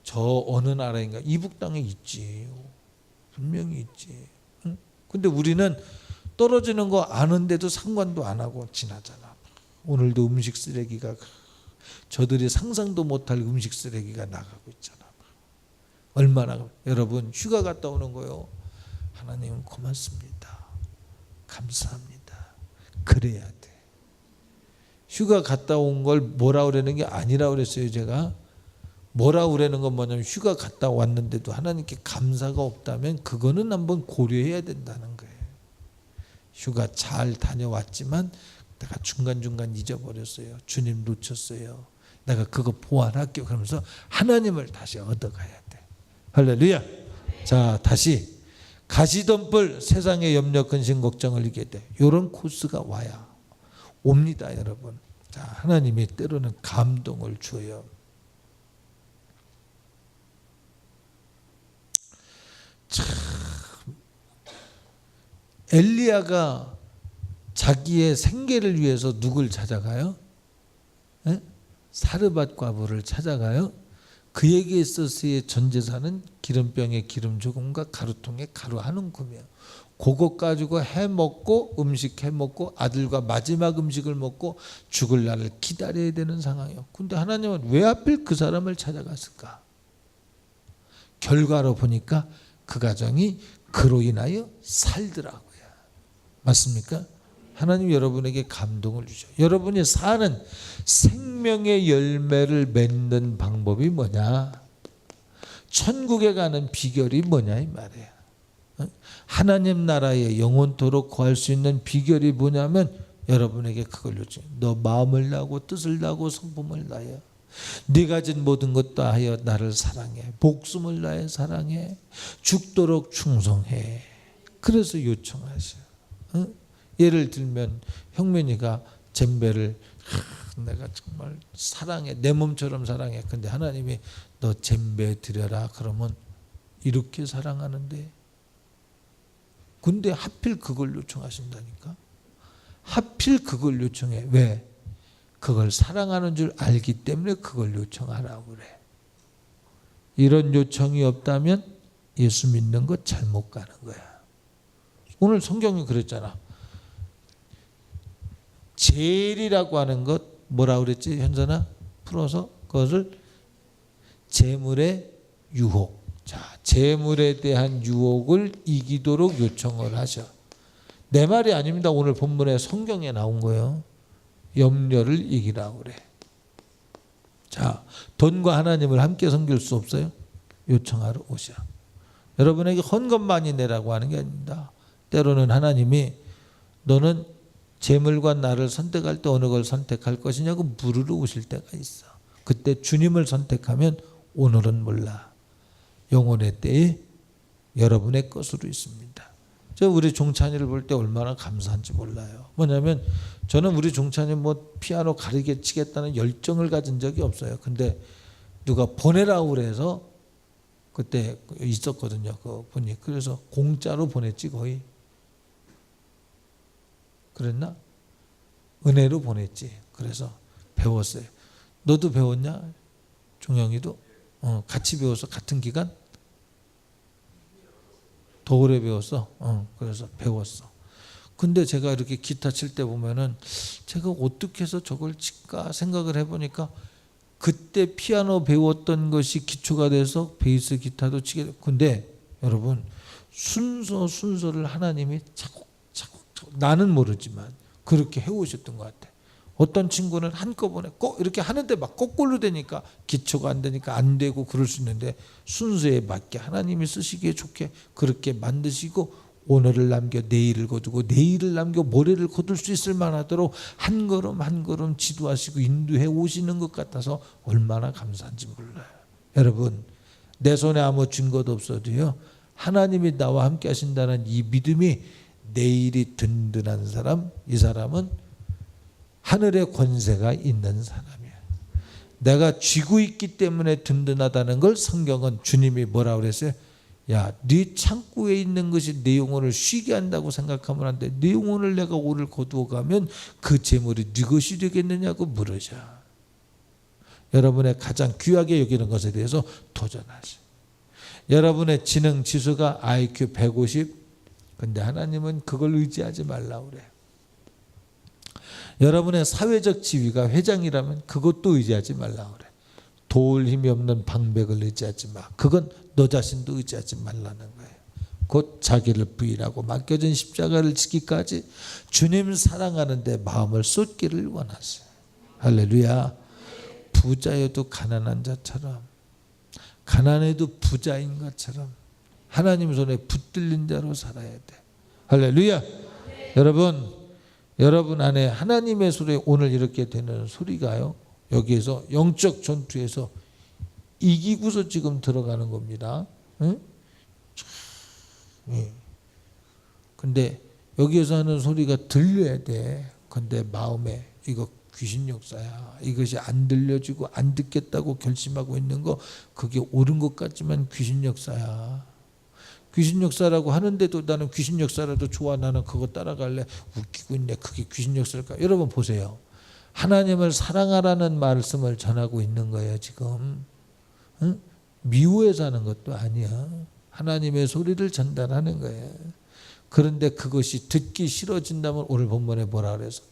저 어느 나라인가 이북 땅에 있지. 분명히 있지. 응? 근데 우리는 떨어지는 거 아는데도 상관도 안 하고 지나잖아. 오늘도 음식 쓰레기가 저들이 상상도 못할 음식 쓰레기가 나가고 있잖아. 얼마나. 여러분 휴가 갔다 오는 거요. 하나님 고맙습니다. 감사합니다. 그래야 돼. 휴가 갔다 온 걸 뭐라 그러는 게 아니라 그랬어요. 제가 뭐라 그러는 건 뭐냐면 휴가 갔다 왔는데도 하나님께 감사가 없다면 그거는 한번 고려해야 된다는 거예요. 휴가 잘 다녀왔지만 내가 중간중간 잊어버렸어요. 주님 놓쳤어요. 내가 그거 보완할게요. 그러면서 하나님을 다시 얻어가야 돼. 할렐루야. 자, 다시 가시던 뿔 세상의 염려 근심 걱정을 이기게 돼. 이런 코스가 와야 옵니다, 여러분. 자, 하나님이 때로는 감동을 줘요. 참 엘리야가 자기의 생계를 위해서 누굴 찾아가요? 에? 사르밧 과부를 찾아가요. 그에게 있어서의 전 재산은 기름병에 기름 조금과 가루통에 가루 한 움큼이에요. 그것 가지고 해먹고 음식 해먹고 아들과 마지막 음식을 먹고 죽을 날을 기다려야 되는 상황이에요. 근데 하나님은 왜 하필 그 사람을 찾아갔을까? 결과로 보니까 그 가정이 그로 인하여 살더라고요. 맞습니까? 하나님 여러분에게 감동을 주죠. 여러분이 사는 생명의 열매를 맺는 방법이 뭐냐? 천국에 가는 비결이 뭐냐 이 말이에요. 하나님 나라에 영원토록 거할 수 있는 비결이 뭐냐면 여러분에게 그걸 요청해요. 너 마음을 다하고 뜻을 다하고 성품을 다하여 네 가진 모든 것 다하여 나를 사랑해. 목숨을 다해 사랑해. 죽도록 충성해. 그래서 요청하셔. 예를 들면 형민이가 젬베를 내가 정말 사랑해. 내 몸처럼 사랑해. 근데 하나님이 너 젬베 드려라. 그러면 이렇게 사랑하는데. 근데 하필 그걸 요청하신다니까. 하필 그걸 요청해. 왜? 그걸 사랑하는 줄 알기 때문에 그걸 요청하라고 그래. 이런 요청이 없다면 예수 믿는 거 잘못 가는 거야. 오늘 성경이 그랬잖아. 제일이라고 하는 것 뭐라 그랬지? 현선아? 풀어서 그것을 재물의 유혹. 자, 재물에 대한 유혹을 이기도록 요청을 하셔. 내 말이 아닙니다. 오늘 본문에 성경에 나온 거예요. 염려를 이기라고 그래. 자, 돈과 하나님을 함께 섬길 수 없어요? 요청하러 오셔. 여러분에게 헌 것 많이 내라고 하는 게 아닙니다. 때로는 하나님이 너는 재물과 나를 선택할 때 어느 걸 선택할 것이냐고 물으러 오실 때가 있어. 그때 주님을 선택하면 오늘은 몰라. 영혼의 때에 여러분의 것으로 있습니다. 저 우리 종찬이를 볼 때 얼마나 감사한지 몰라요. 뭐냐면 저는 우리 종찬이 뭐 피아노 가르쳐 치겠다는 열정을 가진 적이 없어요. 근데 누가 보내라고 그래서 그때 있었거든요. 그 분이. 그래서 공짜로 보냈지 거의. 그랬나? 은혜로 보냈지. 그래서 배웠어요. 너도 배웠냐? 종영이도? 같이 배워서 같은 기간? 더 오래 배웠어. 그래서 배웠어. 근데 제가 이렇게 기타 칠 때 보면은 제가 어떻게 해서 저걸 칠까 생각을 해보니까 그때 피아노 배웠던 것이 기초가 돼서 베이스 기타도 치게 됐고. 근데 여러분 순서를 하나님이 차곡차곡 나는 모르지만 그렇게 해오셨던 것 같아. 어떤 친구는 한꺼번에 꼭 이렇게 하는데 막 거꾸로 되니까 기초가 안 되니까 안 되고 그럴 수 있는데 순서에 맞게 하나님이 쓰시기에 좋게 그렇게 만드시고 오늘을 남겨 내일을 거두고 내일을 남겨 모레를 거둘 수 있을 만하도록 한 걸음 한 걸음 지도하시고 인도해 오시는 것 같아서 얼마나 감사한지 몰라요. 여러분, 내 손에 아무 증거도 없어도요, 하나님이 나와 함께 하신다는 이 믿음이 내일이 든든한 사람, 이 사람은 하늘의 권세가 있는 사람이야. 내가 쥐고 있기 때문에 든든하다는 걸 성경은 주님이 뭐라고 그랬어요? 야, 네 창고에 있는 것이 내 영혼을 쉬게 한다고 생각하면 안 돼. 네 영혼을 내가 오늘 거두어 가면 그 재물이 네 것이 되겠느냐고 물으셔. 여러분의 가장 귀하게 여기는 것에 대해서 도전하세요. 여러분의 지능 지수가 IQ 150, 근데 하나님은 그걸 의지하지 말라고 그래요. 여러분의 사회적 지위가 회장이라면 그것도 의지하지 말라고 그래. 도울 힘이 없는 방백을 의지하지 마. 그건 너 자신도 의지하지 말라는 거예요. 곧 자기를 부인하고 맡겨진 십자가를 지기까지 주님 사랑하는데 마음을 쏟기를 원하세요. 할렐루야. 부자여도 가난한 자처럼, 가난해도 부자인 것처럼 하나님 손에 붙들린 자로 살아야 돼. 할렐루야. 여러분 안에 하나님의 소리, 오늘 이렇게 되는 소리가요, 여기에서 영적 전투에서 이기고서 지금 들어가는 겁니다. 응? 근데 여기에서 하는 소리가 들려야 돼. 근데 마음에 이거 귀신 역사야. 이것이 안 들려지고 안 듣겠다고 결심하고 있는 거, 그게 옳은 것 같지만 귀신 역사야. 귀신 역사라고 하는데도 나는 귀신 역사라도 좋아, 나는 그거 따라갈래, 웃기고 있네, 그게 귀신 역사일까? 여러분 보세요. 하나님을 사랑하라는 말씀을 전하고 있는 거예요 지금. 응? 미워해서 하는 것도 아니야. 하나님의 소리를 전달하는 거예요. 그런데 그것이 듣기 싫어진다면 오늘 본문에 뭐라 그래서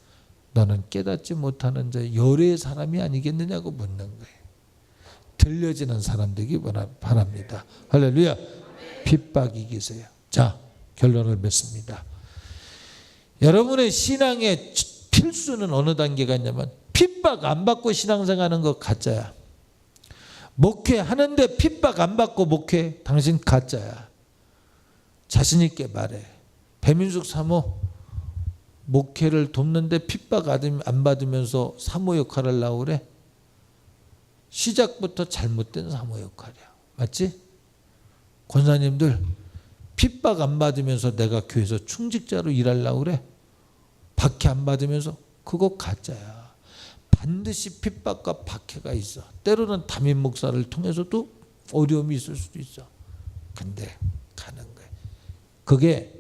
너는 깨닫지 못하는 자 열의 사람이 아니겠느냐고 묻는 거예요. 들려지는 사람 되기 바랍니다. 할렐루야. 핍박 이기세요. 자, 결론을 맺습니다. 여러분의 신앙의 필수는 어느 단계가 있냐면 핍박 안 받고 신앙생활하는 거 가짜야. 목회하는데 핍박 안 받고 목회, 당신 가짜야. 자신 있게 말해. 배민숙 사모 목회를 돕는데 핍박 안 받으면서 사모 역할을 하려고 그래? 시작부터 잘못된 사모 역할이야. 맞지? 권사님들 핍박 안 받으면서 내가 교회에서 충직자로 일하려고 그래? 박해 안 받으면서? 그거 가짜야. 반드시 핍박과 박해가 있어. 때로는 담임 목사를 통해서도 어려움이 있을 수도 있어. 근데 가는 거야. 그게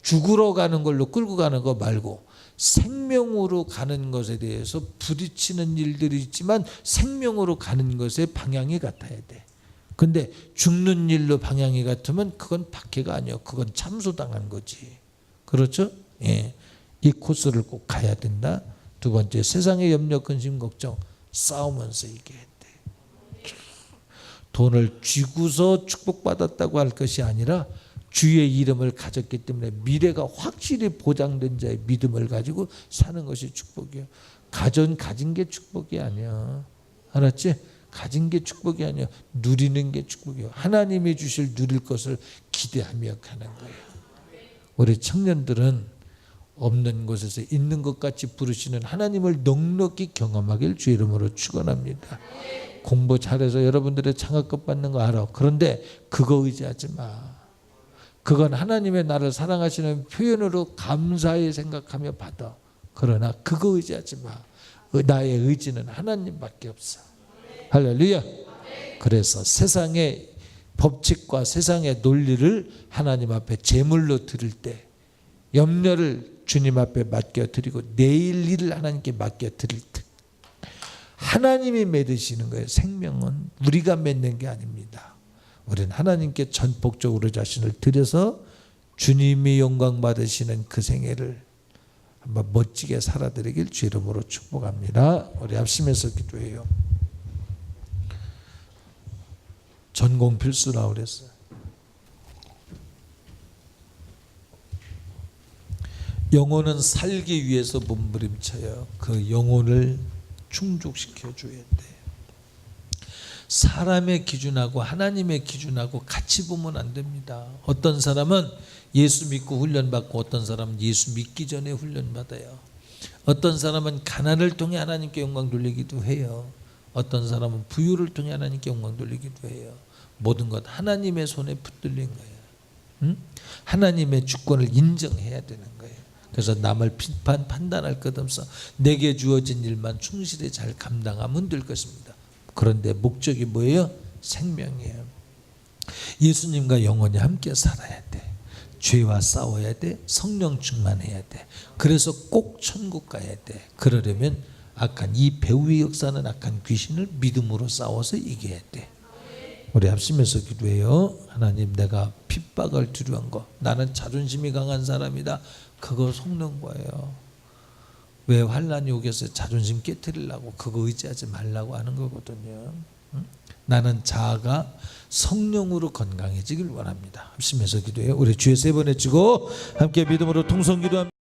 죽으러 가는 걸로 끌고 가는 거 말고 생명으로 가는 것에 대해서 부딪히는 일들이 있지만 생명으로 가는 것에 방향이 같아야 돼. 근데 죽는 일로 방향이 같으면 그건 박해가 아니야. 그건 참소당한 거지. 그렇죠? 예. 이 코스를 꼭 가야 된다. 두 번째, 세상의 염려, 근심, 걱정 싸우면서 이겨야 돼. 돈을 쥐고서 축복받았다고 할 것이 아니라 주의 이름을 가졌기 때문에 미래가 확실히 보장된 자의 믿음을 가지고 사는 것이 축복이에요. 가진 게 축복이 아니야. 알았지? 가진 게 축복이 아니야. 누리는 게 축복이에요. 하나님이 주실 누릴 것을 기대하며 가는 거예요. 우리 청년들은 없는 곳에서 있는 것 같이 부르시는 하나님을 넉넉히 경험하길 주의 이름으로 축원합니다. 공부 잘해서 여러분들의 장학금 받는 거 알아. 그런데 그거 의지하지 마. 그건 하나님의 나를 사랑하시는 표현으로 감사히 생각하며 받아. 그러나 그거 의지하지 마. 나의 의지는 하나님밖에 없어. 할렐루야. 그래서 세상의 법칙과 세상의 논리를 하나님 앞에 제물로 드릴 때 염려를 주님 앞에 맡겨드리고 내일 일을 하나님께 맡겨드릴 때 하나님이 맺으시는 거예요. 생명은 우리가 맺는 게 아닙니다. 우리는 하나님께 전폭적으로 자신을 드려서 주님이 영광 받으시는 그 생애를 한번 멋지게 살아드리길 주 이름으로 축복합니다. 우리 합심해서 기도해요. 전공 필수라고 그랬어요. 영혼은 살기 위해서 몸부림쳐요. 그 영혼을 충족시켜 줘야 돼. 사람의 기준하고 하나님의 기준하고 같이 보면 안 됩니다. 어떤 사람은 예수 믿고 훈련받고 어떤 사람은 예수 믿기 전에 훈련받아요. 어떤 사람은 가난을 통해 하나님께 영광 돌리기도 해요. 어떤 사람은 부유를 통해 하나님께 영광 돌리기도 해요. 모든 것 하나님의 손에 붙들린 거예요. 하나님의 주권을 인정해야 되는 거예요. 그래서 남을 비판 판단할 것 없어 내게 주어진 일만 충실히 잘 감당하면 될 것입니다. 그런데 목적이 뭐예요? 생명이에요. 예수님과 영원히 함께 살아야 돼. 죄와 싸워야 돼. 성령 충만해야 돼. 그래서 꼭 천국 가야 돼. 그러려면 악한 이 배후의 역사는 악한 귀신을 믿음으로 싸워서 이겨야 돼. 우리 합심해서 기도해요. 하나님, 내가 핍박을 두려운 거, 나는 자존심이 강한 사람이다, 그거 속는 거예요. 왜 환난이 오겠어요? 자존심 깨트리려고, 그거 의지하지 말라고 하는 거거든요. 나는 자아가 성령으로 건강해지길 원합니다. 합심해서 기도해요. 우리 주의 세 번 외치고 함께 믿음으로 통성 기도합니다.